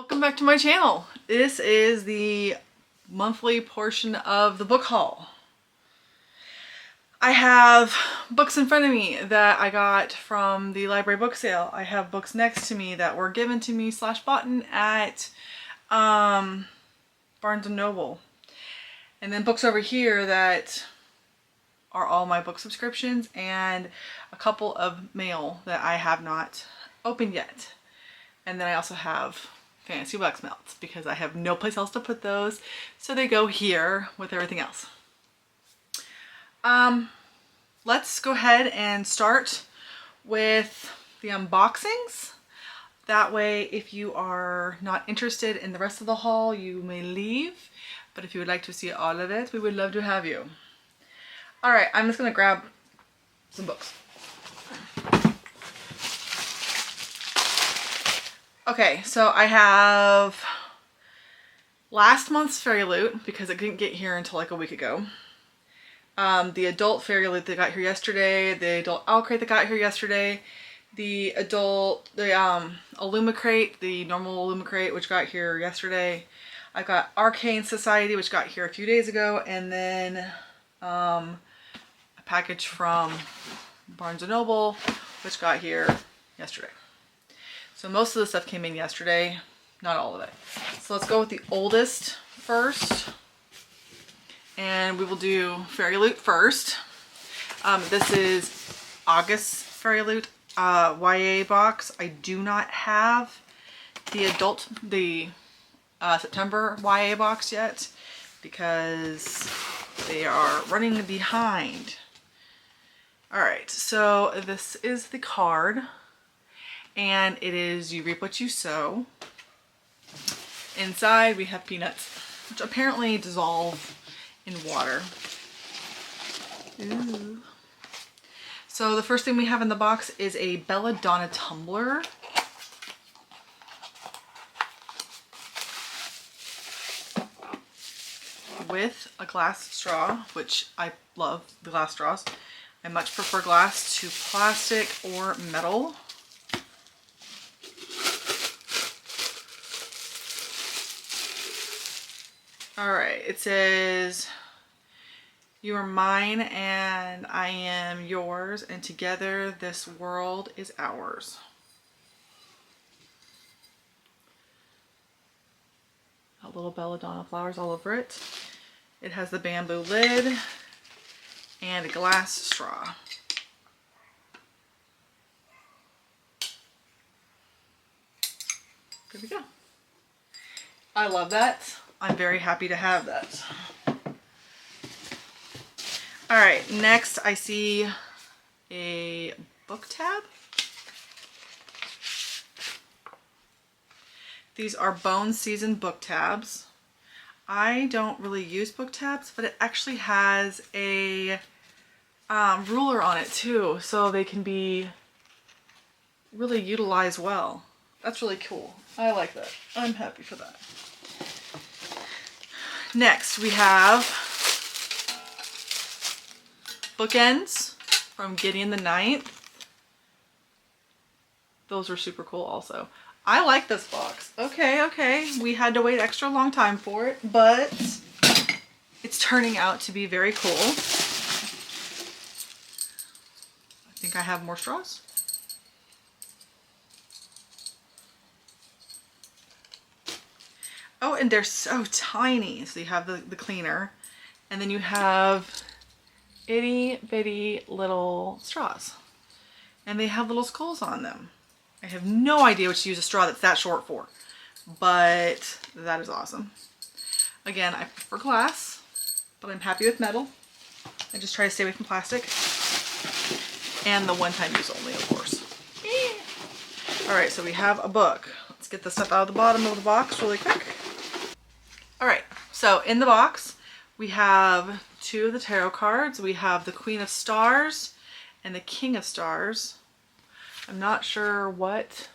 Welcome back to my channel. This is the monthly portion of the book haul. I have books in front of me that I got from the library book sale. I have books next to me that were given to me / bought at Barnes & Noble. And then books over here that are all my book subscriptions and a couple of mail that I have not opened yet. And then I also have fancy wax melts because I have no place else to put those, so they go here with everything else. Let's go ahead and start with the unboxings. That way, if you are not interested in the rest of the haul, you may leave. But if you would like to see all of it, we would love to have you. All right, I'm just gonna grab some books. Okay, so I have last month's Fairy Loot because it didn't get here until like a week ago. The adult Fairy Loot that got here yesterday, the adult Owl Crate that got here yesterday, the Illumicrate, the normal Illumicrate, which got here yesterday. I got Arcane Society, which got here a few days ago, and then a package from Barnes & Noble, which got here yesterday. So most of the stuff came in yesterday, not all of it. So let's go with the oldest first. And we will do Fairy Loot first. This is August Fairy Loot YA box. I do not have the September YA box yet because they are running behind. All right, so this is the card. And it is You Reap What You Sow. Inside we have peanuts, which apparently dissolve in water. Ooh. So the first thing we have in the box is a Belladonna tumbler. With a glass straw, which I love the glass straws. I much prefer glass to plastic or metal. All right, it says, you are mine and I am yours, and together this world is ours. Got little belladonna flowers all over it. It has the bamboo lid and a glass straw. Good to go. I love that. I'm very happy to have that. All right, next I see a book tab. These are Bone Season book tabs. I don't really use book tabs, but it actually has a ruler on it too, so they can be really utilized well. That's really cool. I like that. I'm happy for that. Next, we have bookends from Gideon the Ninth. Those are super cool also. I like this box. Okay. We had to wait extra long time for it, but it's turning out to be very cool. I think I have more straws. Oh, and they're so tiny. So you have the cleaner, and then you have itty bitty little straws, and they have little skulls on them. I have no idea what to use a straw that's that short for, but that is awesome. Again, I prefer glass, but I'm happy with metal. I just try to stay away from plastic, and the one-time use only, of course. All right, so we have a book. Let's get the stuff out of the bottom of the box really quick. All right, so in the box, we have two of the tarot cards. We have the Queen of Stars and the King of Stars. I'm not sure what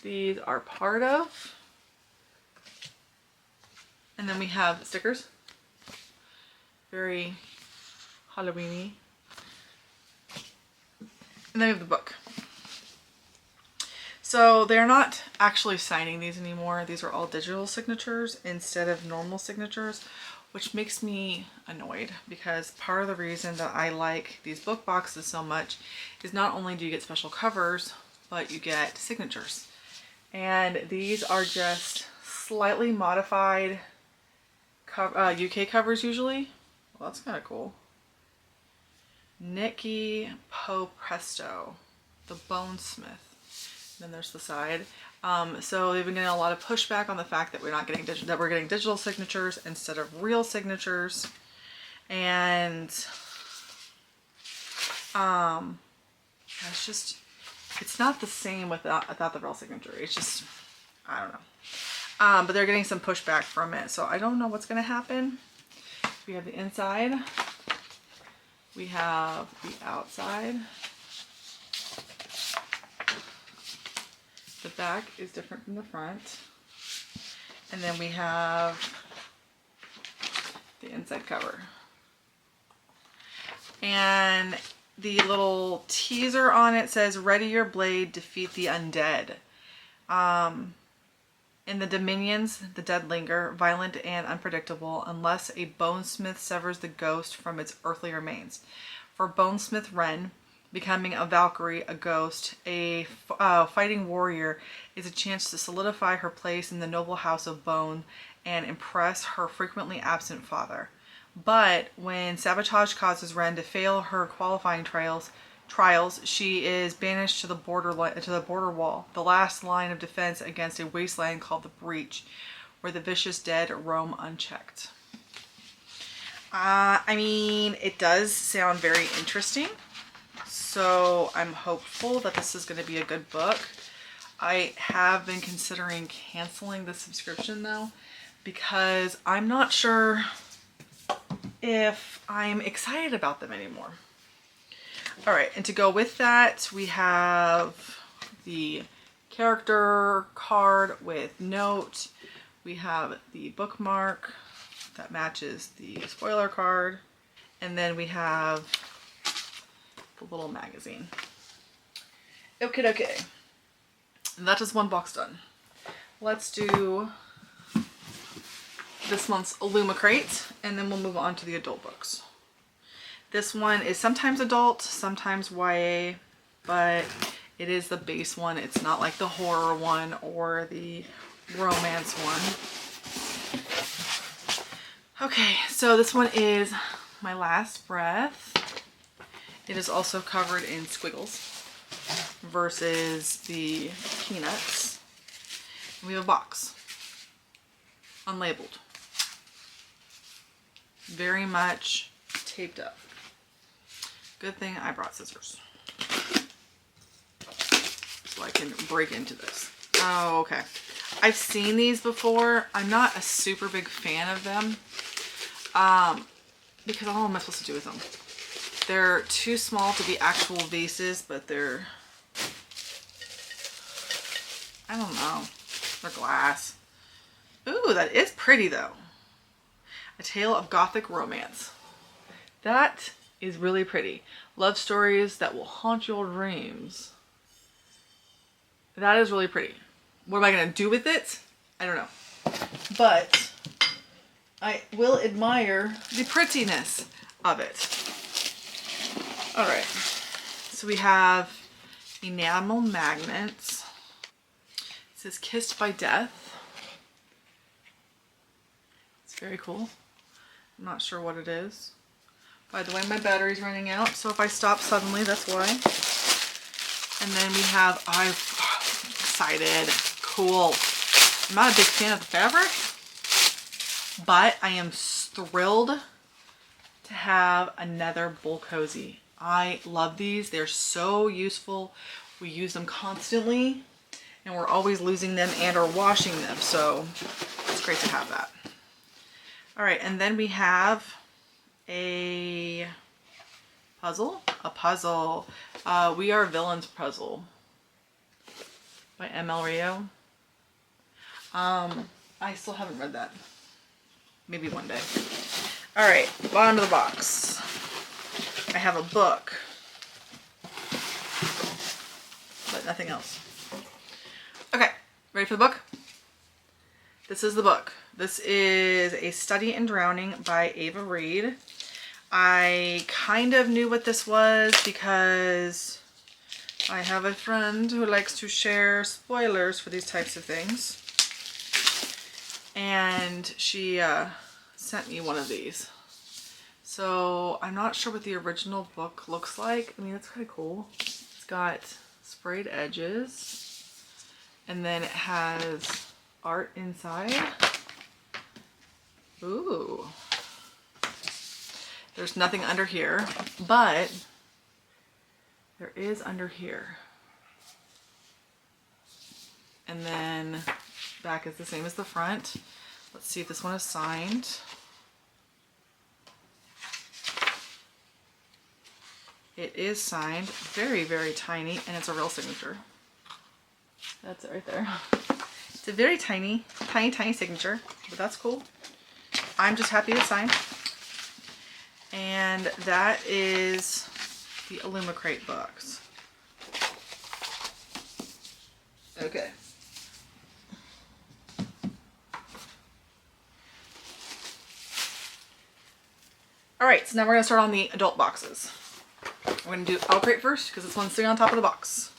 these are part of. And then we have stickers. Very Halloween-y. And then we have the book. So they're not actually signing these anymore. These are all digital signatures instead of normal signatures, which makes me annoyed because part of the reason that I like these book boxes so much is not only do you get special covers, but you get signatures. And these are just slightly modified UK covers usually. Well, that's kind of cool. Nikki Poe Presto, the Bonesmith. Then there's the side. So they've been getting a lot of pushback on the fact that we're not getting that we're getting digital signatures instead of real signatures, and it's not the same without the real signature. It's just, I don't know. But they're getting some pushback from it, so I don't know what's going to happen. We have the inside. We have the outside. The back is different from the front. And then we have the inside cover. And the little teaser on it says, "Ready your blade, defeat the undead." In the Dominions, the dead linger, violent and unpredictable, unless a bonesmith severs the ghost from its earthly remains. For Bonesmith Wren, becoming a Valkyrie, a ghost, a fighting warrior, is a chance to solidify her place in the noble house of Bone and impress her frequently absent father. But when sabotage causes Wren to fail her qualifying trials, she is banished to the border wall, the last line of defense against a wasteland called the Breach, where the vicious dead roam unchecked. I mean, it does sound very interesting. So I'm hopeful that this is going to be a good book. I have been considering canceling the subscription though, because I'm not sure if I'm excited about them anymore. All right, and to go with that, we have the character card with note. We have the bookmark that matches the spoiler card. And then we have the little magazine. Okay. And that is one box done. Let's do this month's Illuma crate, and then we'll move on to the adult books. This one is sometimes adult, sometimes YA, but it is the base one. It's not like the horror one or the romance one. Okay, so this one is My Last Breath. It is also covered in squiggles versus the peanuts. We have a box, unlabeled, very much taped up. Good thing I brought scissors so I can break into this. Oh, okay. I've seen these before. I'm not a super big fan of them because all am I supposed to do with them? They're too small to be actual vases, but they're, I don't know, they're glass. Ooh, that is pretty though. A Tale of Gothic Romance. That is really pretty. Love stories that will haunt your dreams. That is really pretty. What am I gonna do with it? I don't know. But I will admire the prettiness of it. All right, so we have enamel magnets. It says Kissed by Death. It's very cool. I'm not sure what it is. By the way, my battery's running out, so if I stop suddenly, that's why. And then we have, I'm excited, cool. I'm not a big fan of the fabric, but I am thrilled to have another Bull Cozy. I love these. They're so useful. We use them constantly and we're always losing them and or washing them. So it's great to have that. All right. And then we have a puzzle. We Are Villains puzzle by ML Rio. I still haven't read that. Maybe one day. All right, bottom of the box. I have a book, but nothing else. Ready for the book? This is the book. This is A Study in Drowning by Ava Reed. I kind of knew what this was because I have a friend who likes to share spoilers for these types of things. And she sent me one of these. So I'm not sure what the original book looks like. I mean, it's kind of cool. It's got sprayed edges. And then it has art inside. Ooh. There's nothing under here, but there is under here. And then back is the same as the front. Let's see if this one is signed. It is signed, very, very tiny, and it's a real signature. That's it right there. It's a very tiny, tiny, tiny signature, but that's cool. I'm just happy it's signed. And that is the Illumicrate books. Okay. All right, so now we're gonna start on the adult boxes. We're gonna do Illumicrate first because this one's sitting on top of the box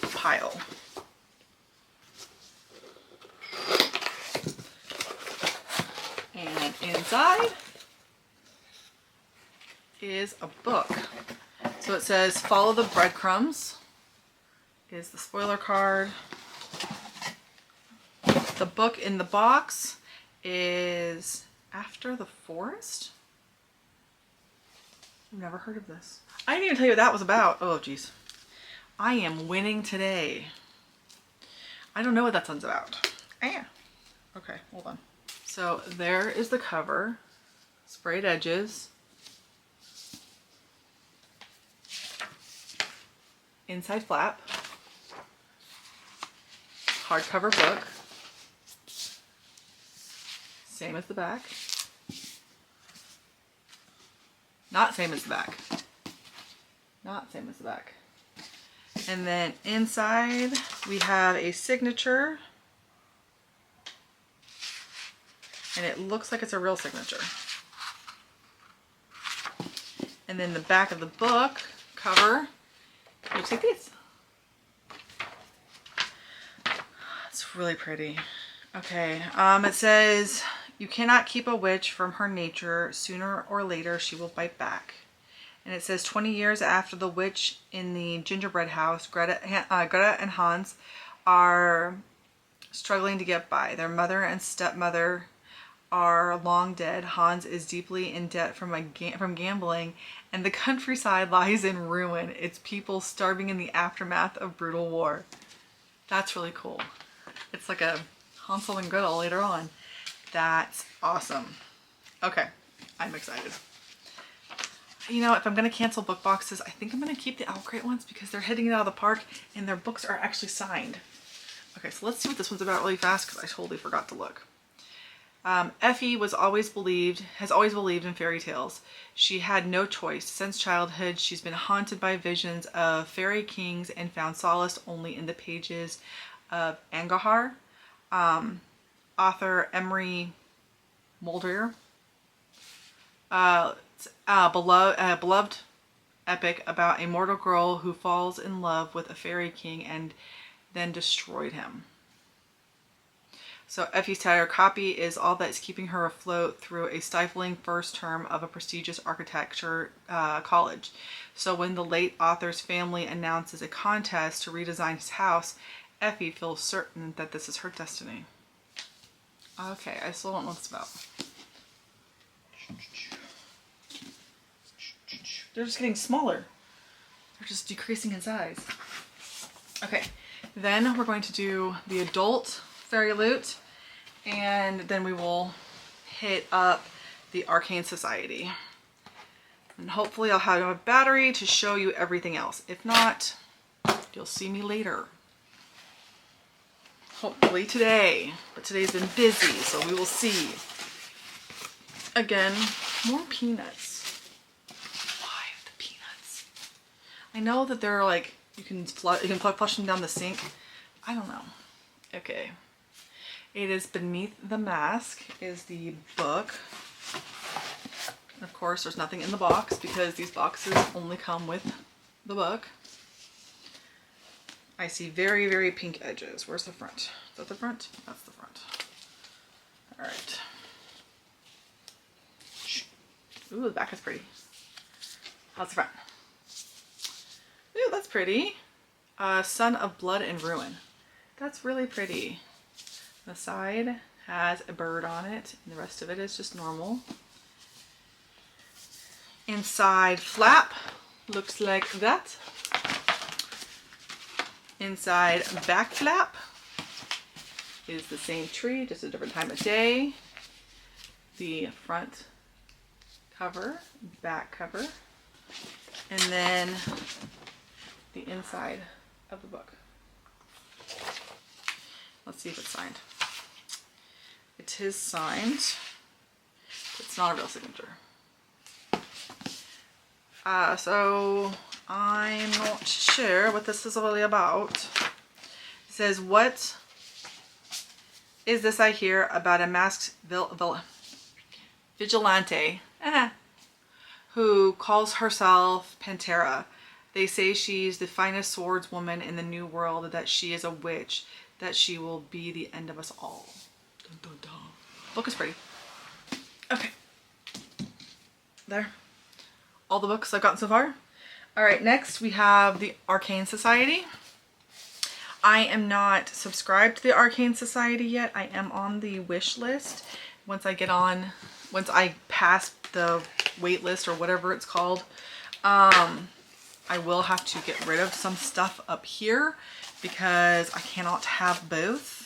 pile. And inside is a book. So it says Follow the Breadcrumbs is the spoiler card. The book in the box is After the Forest. I've never heard of this. I didn't even tell you what that was about. Oh, geez. I am winning today. I don't know what that one's about. Okay, hold on. So there is the cover. Sprayed edges. Inside flap. Hardcover book. Same as the back. Not same as the back. Not same as the back. And then inside we have a signature. And it looks like it's a real signature. And then the back of the book cover looks like this. It's really pretty. Okay, it says, you cannot keep a witch from her nature. Sooner or later, she will bite back. And it says 20 years after the witch in the gingerbread house, Greta and Hans are struggling to get by. Their mother and stepmother are long dead. Hans is deeply in debt from gambling, and the countryside lies in ruin. Its people starving in the aftermath of brutal war. That's really cool. It's like a Hansel and Gretel later on. That's awesome. Okay, I'm excited. You know, if I'm going to cancel book boxes, I think I'm going to keep the Illumicrate ones because they're heading out of the park and their books are actually signed. Okay, so let's see what this one's about really fast because I totally forgot to look. Effie has always believed in fairy tales. She had no choice. Since childhood, she's been haunted by visions of fairy kings and found solace only in the pages of Angahar. Author Emery Mulder. Beloved epic about a mortal girl who falls in love with a fairy king and then destroyed him. So Effie's entire copy is all that's keeping her afloat through a stifling first term of a prestigious architecture college. So when the late author's family announces a contest to redesign his house, Effie feels certain that this is her destiny. Okay, I still don't know what it's about. They're just getting smaller. They're just decreasing in size. Okay, then we're going to do the adult Fairy Loot, and then we will hit up the Arcane Society. And hopefully I'll have a battery to show you everything else. If not, you'll see me later. Hopefully today, but today's been busy, so we will see. Again, more peanuts. Why the peanuts? I know that they're like, you can flush them down the sink. I don't know. Okay. It is Beneath the Mask is the book. Of course, there's nothing in the box because these boxes only come with the book. I see very, very pink edges. Where's the front? Is that the front? That's the front. All right. Ooh, the back is pretty. How's the front? Ooh, that's pretty. Son of Blood and Ruin. That's really pretty. The side has a bird on it, and the rest of it is just normal. Inside flap looks like that. Inside back flap is the same tree, just a different time of day. The front cover, back cover, and then the inside of the book. Let's see if it's signed. It is signed. It's not a real signature. So I'm not sure what this is really about. It says, what is this I hear about a masked vigilante who calls herself Pantera? They say she's the finest swordswoman in the new world, that she is a witch, that she will be the end of us all. Dun, dun, dun. Book is pretty. Okay. There. All the books I've gotten so far. All right, next we have the Arcane Society. I am not subscribed to the Arcane Society yet. I am on the wish list. Once I pass the wait list or whatever it's called, I will have to get rid of some stuff up here because I cannot have both.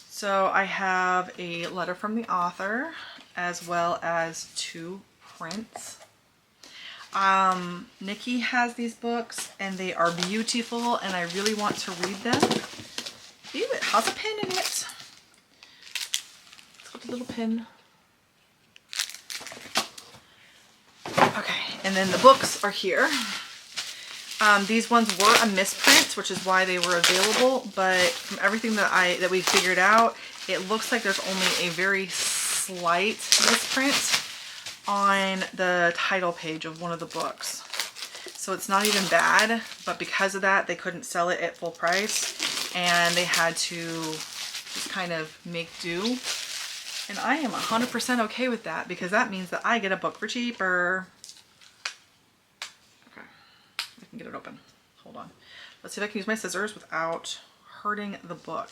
So I have a letter from the author as well as 2 prints. Nikki has these books and they are beautiful and I really want to read them. Ew, it has a pin in it. It's got a little pin. Okay, and then the books are here. These ones were a misprint, which is why they were available, but from everything that we figured out, it looks like there's only a very slight misprint on the title page of one of the books. So it's not even bad, but because of that, they couldn't sell it at full price and they had to just kind of make do. And I am 100% okay with that because that means that I get a book for cheaper. Okay, I can get it open. Hold on. Let's see if I can use my scissors without hurting the book,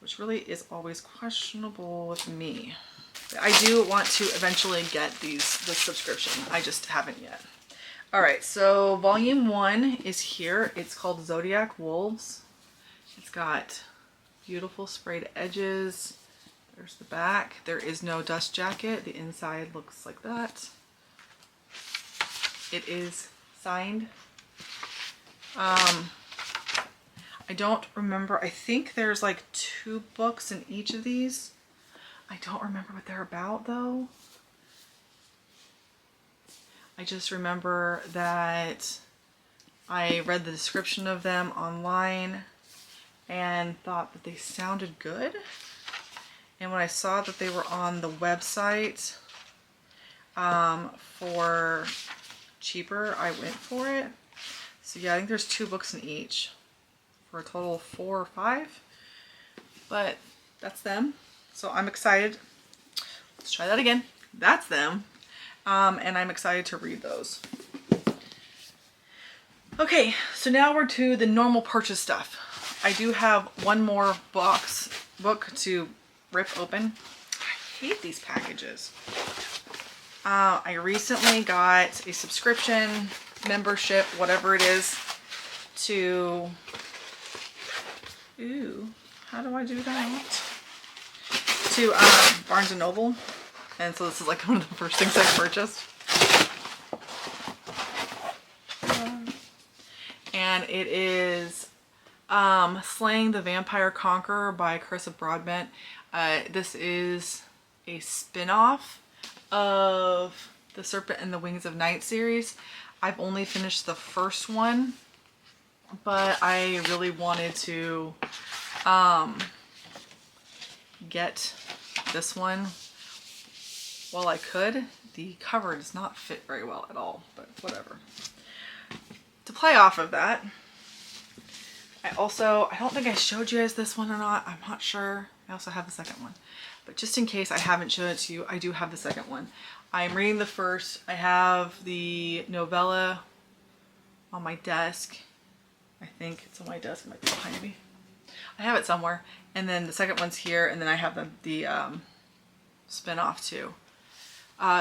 which really is always questionable with me. I do want to eventually get this subscription. I just haven't yet. All right, so volume 1 is here. It's called Zodiac Wolves. It's got beautiful sprayed edges. There's the back. There is no dust jacket. The inside looks like that. It is signed. I don't remember. I think there's like 2 books in each of these. I don't remember what they're about though. I just remember that I read the description of them online and thought that they sounded good. And when I saw that they were on the website for cheaper, I went for it. So yeah, I think there's 2 books in each for a total of 4 or 5. But that's them. So I'm excited. Let's try that again. That's them. And I'm excited to read those. Okay, so now we're to the normal purchase stuff. I do have one more book to rip open. I hate these packages. I recently got a subscription, membership, whatever it is, to... Ooh, how do I do that? To Barnes & Noble. And so this is like one of the first things I purchased. And it is Slaying the Vampire Conqueror by Carissa Broadbent. This is a spin-off of the Serpent and the Wings of Night series. I've only finished the first one, but I really wanted to get this one while I could. The cover does not fit very well at all, but whatever. To play off of that, I don't think I showed you guys this one or not. I'm not sure. I also have the second one. But just in case I haven't shown it to you, I do have the second one. I'm reading the first. I have the novella on my desk. I think it's on my desk. It might be behind me. I have it somewhere. And then the second one's here. And then I have the spin-off too.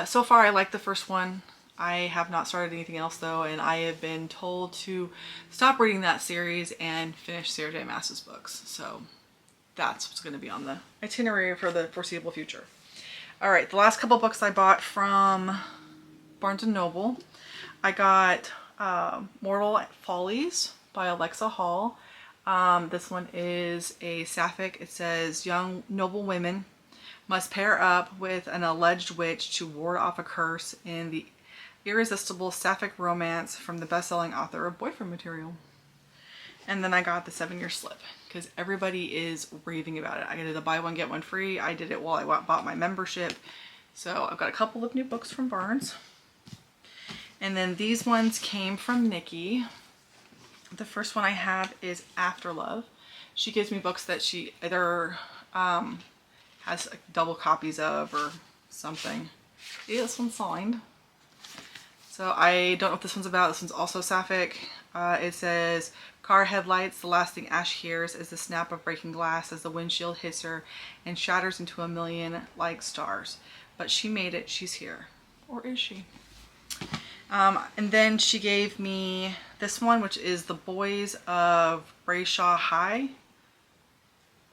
So far, I like the first one. I have not started anything else though, and I have been told to stop reading that series and finish Sarah J. Maas's books. So that's what's going to be on the itinerary for the foreseeable future. All right, the last couple books I bought from Barnes & Noble. I got Mortal Follies by Alexa Hall. This one is a sapphic. It says, young noble women must pair up with an alleged witch to ward off a curse in the irresistible sapphic romance from the best-selling author of Boyfriend Material. And then I got the 7-year slip because everybody is raving about it. I did a buy one get one free. I did it while I bought my membership. So I've got a couple of new books from Barnes. And then these ones came from Nikki. The first one I have is After Love. She gives me books that she either has double copies of or something. Yeah, this one's signed. So I don't know what this one's about. This one's also sapphic. It says, car headlights, the last thing Ash hears is the snap of breaking glass as the windshield hits her and shatters into a million like stars. But she made it. She's here. Or is she? And then she gave me this one, which is The Boys of Brayshaw High.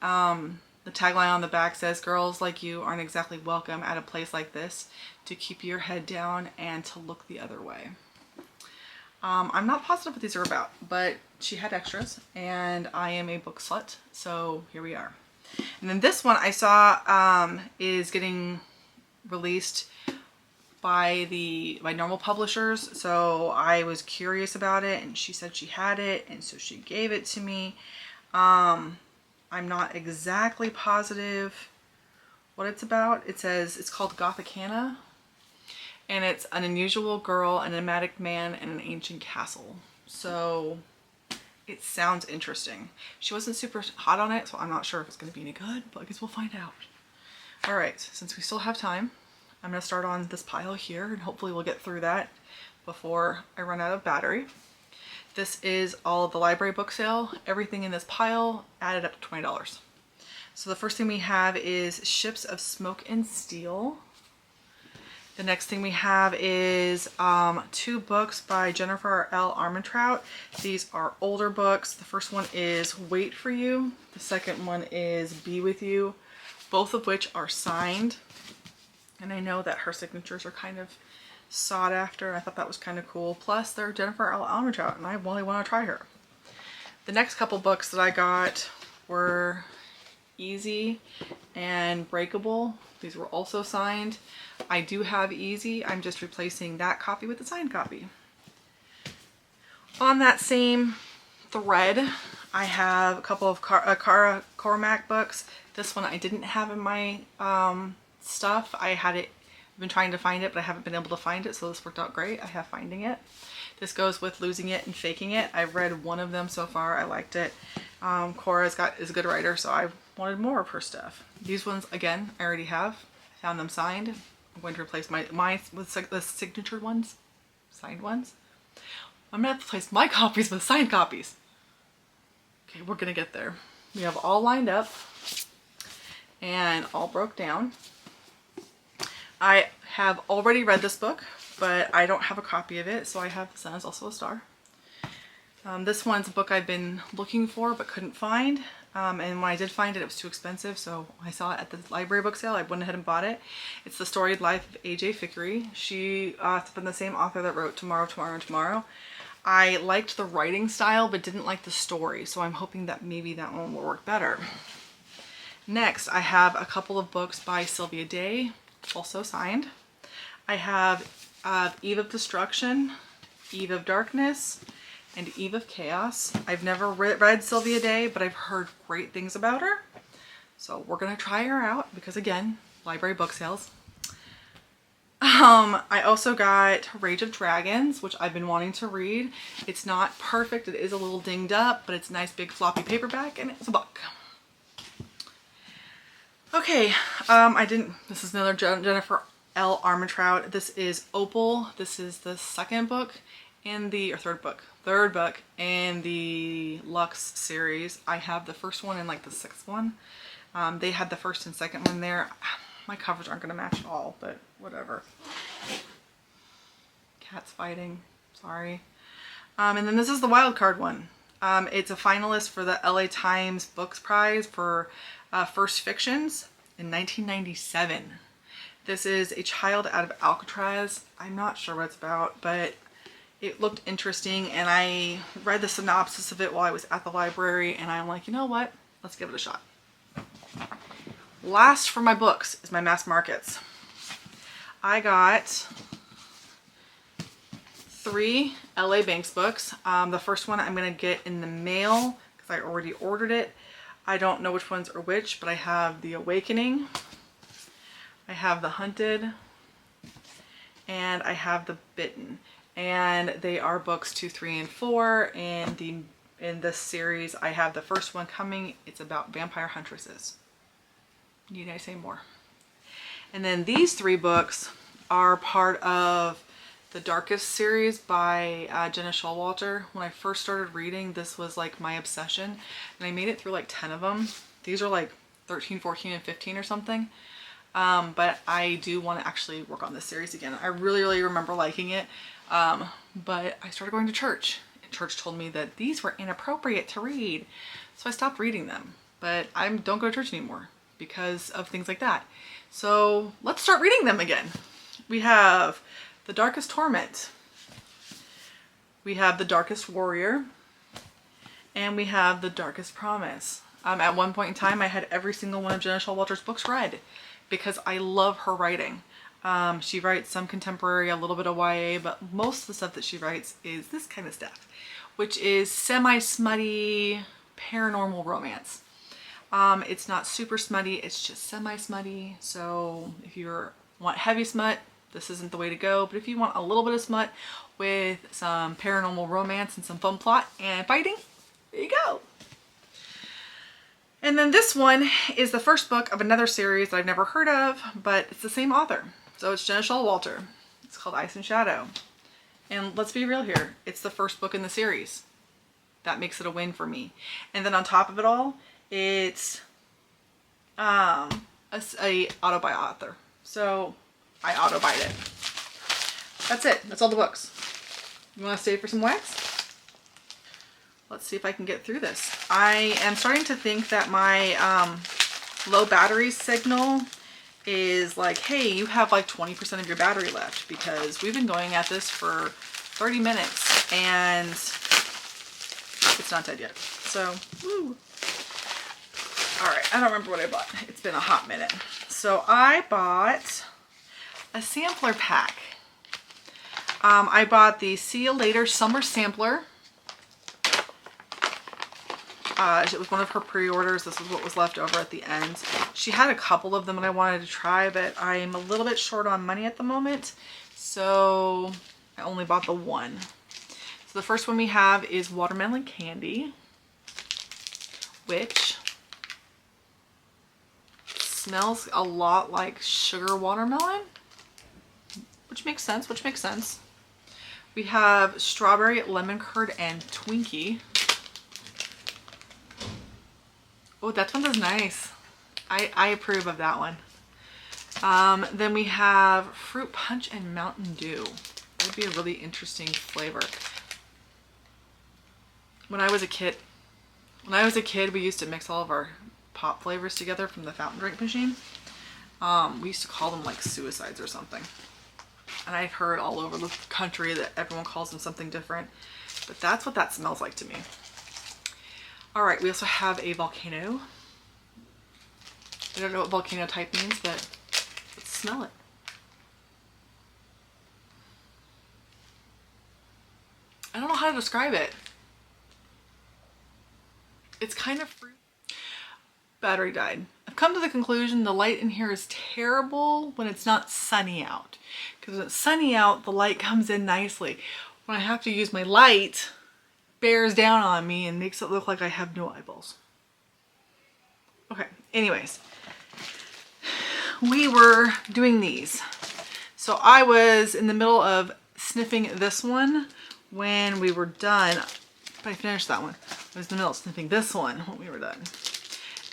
The tagline on the back says, girls like you aren't exactly welcome at a place like this, to keep your head down and to look the other way. I'm not positive what these are about, but she had extras and I am a book slut, so here we are. And then this one I saw is getting released by normal publishers, so I was curious about it and she said she had it and so she gave it to me. I'm not exactly positive what it's about. It says it's called Gothicana, and it's an unusual girl, an enigmatic man, and an ancient castle. So it sounds interesting. She wasn't super hot on it, so I'm not sure if it's going to be any good, but I guess we'll find out. All right, since we still have time, I'm going to start on this pile here, and hopefully we'll get through that before I run out of battery. This is all of the library book sale. Everything in this pile added up to $20. So the first thing we have is Ships of Smoke and Steel. The next thing we have is 2 books by Jennifer L. Armentrout. These are older books. The first one is Wait for You. The second one is Be With You, both of which are signed. And I know that her signatures are kind of sought after. I thought that was kind of cool. Plus, they're Jennifer L. Armentrout, and I really want to try her. The next couple books that I got were Easy and Breakable. These were also signed. I do have Easy. I'm just replacing that copy with the signed copy. On that same thread, I have a couple of Cara Cormac books. This one I didn't have in my stuff. I've been trying to find it, but I haven't been able to find it, so this worked out great. I have Finding It. This goes with Losing It and Faking It. I've read one of them so far. I liked it. Cora is a good writer, so I wanted more of her stuff. These ones, again, I already have. I found them signed. I'm going to replace mine with the signature ones, signed ones. I'm going to have to replace my copies with signed copies. Okay, we're going to get there. We have all lined up and all broke down. I have already read this book, but I don't have a copy of it, so I have The Sun Is Also a Star. This one's a book I've been looking for but couldn't find, and when I did find it, it was too expensive, so I saw it at the library book sale. I went ahead and bought it. It's The Storied Life of A.J. Fickery. She's been the same author that wrote Tomorrow, Tomorrow, and Tomorrow. I liked the writing style but didn't like the story, so I'm hoping that maybe that one will work better. Next, I have a couple of books by Sylvia Day, also signed. I have Eve of Destruction, Eve of Darkness, and Eve of Chaos. I've never read Sylvia Day, but I've heard great things about her. So we're gonna try her out because, again, library book sales. I also got Rage of Dragons, which I've been wanting to read. It's not perfect, it is a little dinged up, but it's a nice big floppy paperback and it's a book. Okay, this is another Jennifer L. Armentrout. This is Opal. This is the second book in the, or third book in the Lux series. I have the first one and like the sixth one. They had the first and second one there. My covers aren't gonna match at all, but whatever. Cats fighting, sorry. And then this is the wild card one. It's a finalist for the LA Times Books Prize for First Fictions in 1997. This is A Child Out of Alcatraz. I'm not sure what it's about, but it looked interesting, and I read the synopsis of it while I was at the library, and I'm like, you know what? Let's give it a shot. Last for my books is my mass markets. I got 3 LA Banks books. The first one I'm gonna get in the mail because I already ordered it. I don't know which ones are which, but I have The Awakening, I have The Hunted, and I have The Bitten. And they are books 2, 3, and 4. And in this series, I have the first one coming. It's about vampire huntresses. Need I say more? And then these 3 books are part of the Darkest series by Jenna Showalter. When I first started reading, this was like my obsession, and I made it through like 10 of them. These are like 13, 14, and 15 or something. But I do want to actually work on this series again. I really remember liking it, but I started going to church, and church told me that these were inappropriate to read, so I stopped reading them. But I don't go to church anymore because of things like that. So let's start reading them again. We have The Darkest Torment, we have The Darkest Warrior, and we have The Darkest Promise. At one point in time, I had every single one of Jenna Showalter's books read because I love her writing. She writes some contemporary, a little bit of YA, but most of the stuff that she writes is this kind of stuff, which is semi-smutty paranormal romance. It's not super smutty, it's just semi-smutty. So if you want heavy smut, this isn't the way to go. But if you want a little bit of smut with some paranormal romance and some fun plot and fighting, there you go. And then this one is the first book of another series that I've never heard of, but it's the same author. So it's Jenna Showalter. It's called Ice and Shadow. And let's be real here, it's the first book in the series. That makes it a win for me. And then on top of it all, it's a auto-buy author. So I auto-buyed it. That's it. That's all the books. You want to stay for some wax? Let's see if I can get through this. I am starting to think that my low battery signal is like, hey, you have like 20% of your battery left, because we've been going at this for 30 minutes and it's not dead yet. So, woo. All right, I don't remember what I bought. It's been a hot minute. So I bought a sampler pack. I bought the See You Later Summer Sampler. It was one of her pre-orders. This is what was left over at the end. She had a couple of them that I wanted to try, but I'm a little bit short on money at the moment, so I only bought the one. So the first one we have is Watermelon Candy, which smells a lot like sugar watermelon, which makes sense, We have Strawberry Lemon Curd and Twinkie. Oh, that one is nice. I approve of that one. Then we have Fruit Punch and Mountain Dew. That would be a really interesting flavor. When I was a kid, we used to mix all of our pop flavors together from the fountain drink machine. We used to call them like suicides or something. And I've heard all over the country that everyone calls them something different, but that's what that smells like to me. All right, we also have a volcano. I don't know what volcano type means, but let's smell it. I don't know how to describe it. It's kind of fruity. Battery died. I've come to the conclusion the light in here is terrible when it's not sunny out. Because when it's sunny out, the light comes in nicely. When I have to use my light, it bears down on me and makes it look like I have no eyeballs. Okay, anyways. We were doing these. So I was in the middle of sniffing this one when we were done. But I finished that one. I was in the middle of sniffing this one when we were done.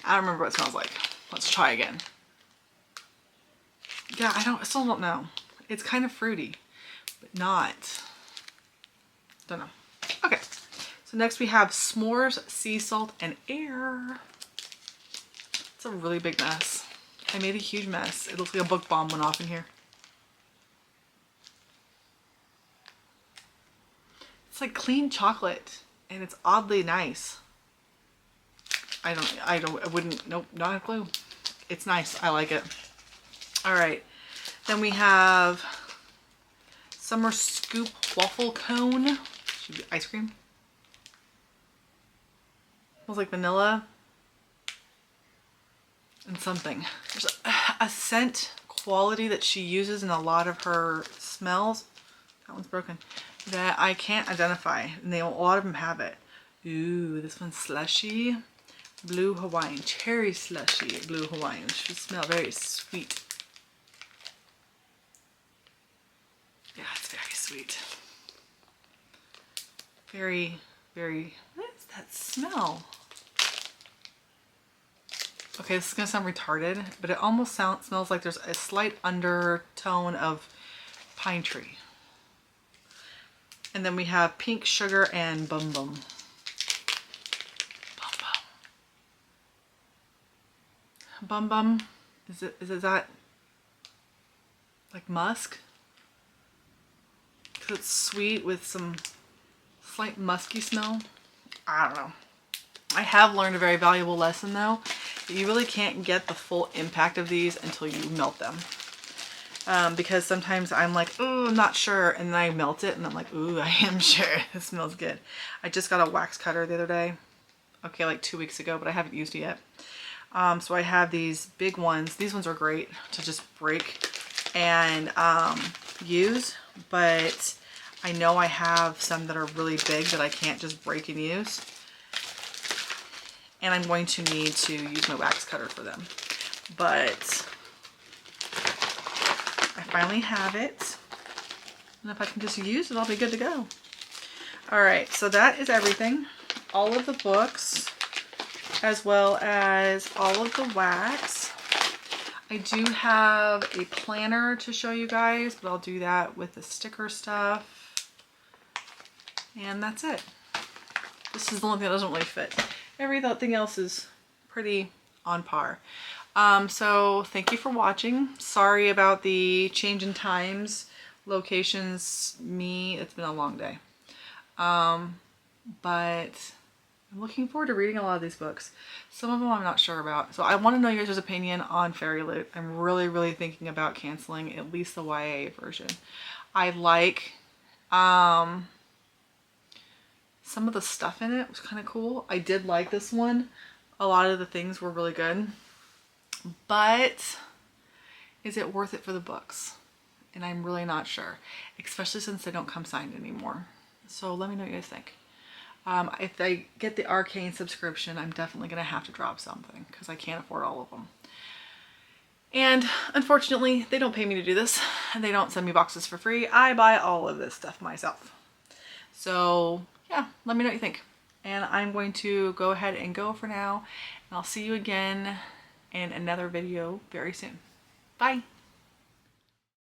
I don't remember what it smells like. Let's try again. Yeah, I still don't know. It's kind of fruity, but not. Don't know. Okay. So next we have s'mores, sea salt, and air. It's a really big mess. I made a huge mess. It looks like a book bomb went off in here. It's like clean chocolate, and it's oddly nice. I wouldn't, nope, not a clue. It's nice, I like it. All right, then we have Summer Scoop Waffle Cone. Should be ice cream. Smells like vanilla and something. There's a scent quality that she uses in a lot of her smells. That one's broken. That I can't identify, and a lot of them have it. Ooh, this one's slushy. Blue Hawaiian, cherry slushy blue Hawaiian. Should smell very sweet. Yeah, it's very sweet. Very, very, what is that smell? Okay, this is gonna sound retarded, but it almost smells like there's a slight undertone of pine tree. And then we have Pink Sugar and Bum Bum. Bum Bum, is it that like musk? Because it's sweet with some slight musky smell. I don't know. I have learned a very valuable lesson though, that you really can't get the full impact of these until you melt them. Because sometimes I'm like, oh, I'm not sure, and then I melt it and I'm like, ooh, I am sure. This smells good. I just got a wax cutter the other day. Okay, like 2 weeks ago, but I haven't used it yet. So I have these big ones. These ones are great to just break and use, but I know I have some that are really big that I can't just break and use. And I'm going to need to use my wax cutter for them. But I finally have it. And if I can just use it, I'll be good to go. All right, so that is everything. All of the books, as well as all of the wax. I do have a planner to show you guys, but I'll do that with the sticker stuff. And that's it. This is the only thing that doesn't really fit. Everything else is pretty on par. So thank you for watching. Sorry about the change in times, locations, it's been a long day. But I'm looking forward to reading a lot of these books. Some of them I'm not sure about. So I want to know your guys' opinion on Fairy Loot. I'm really, really thinking about canceling at least the YA version. I like some of the stuff in it was kind of cool. I did like this one. A lot of the things were really good. But is it worth it for the books? And I'm really not sure. Especially since they don't come signed anymore. So let me know what you guys think. If I get the Arcane subscription, I'm definitely going to have to drop something because I can't afford all of them. And unfortunately, they don't pay me to do this. And they don't send me boxes for free. I buy all of this stuff myself. So yeah, let me know what you think. And I'm going to go ahead and go for now. And I'll see you again in another video very soon. Bye.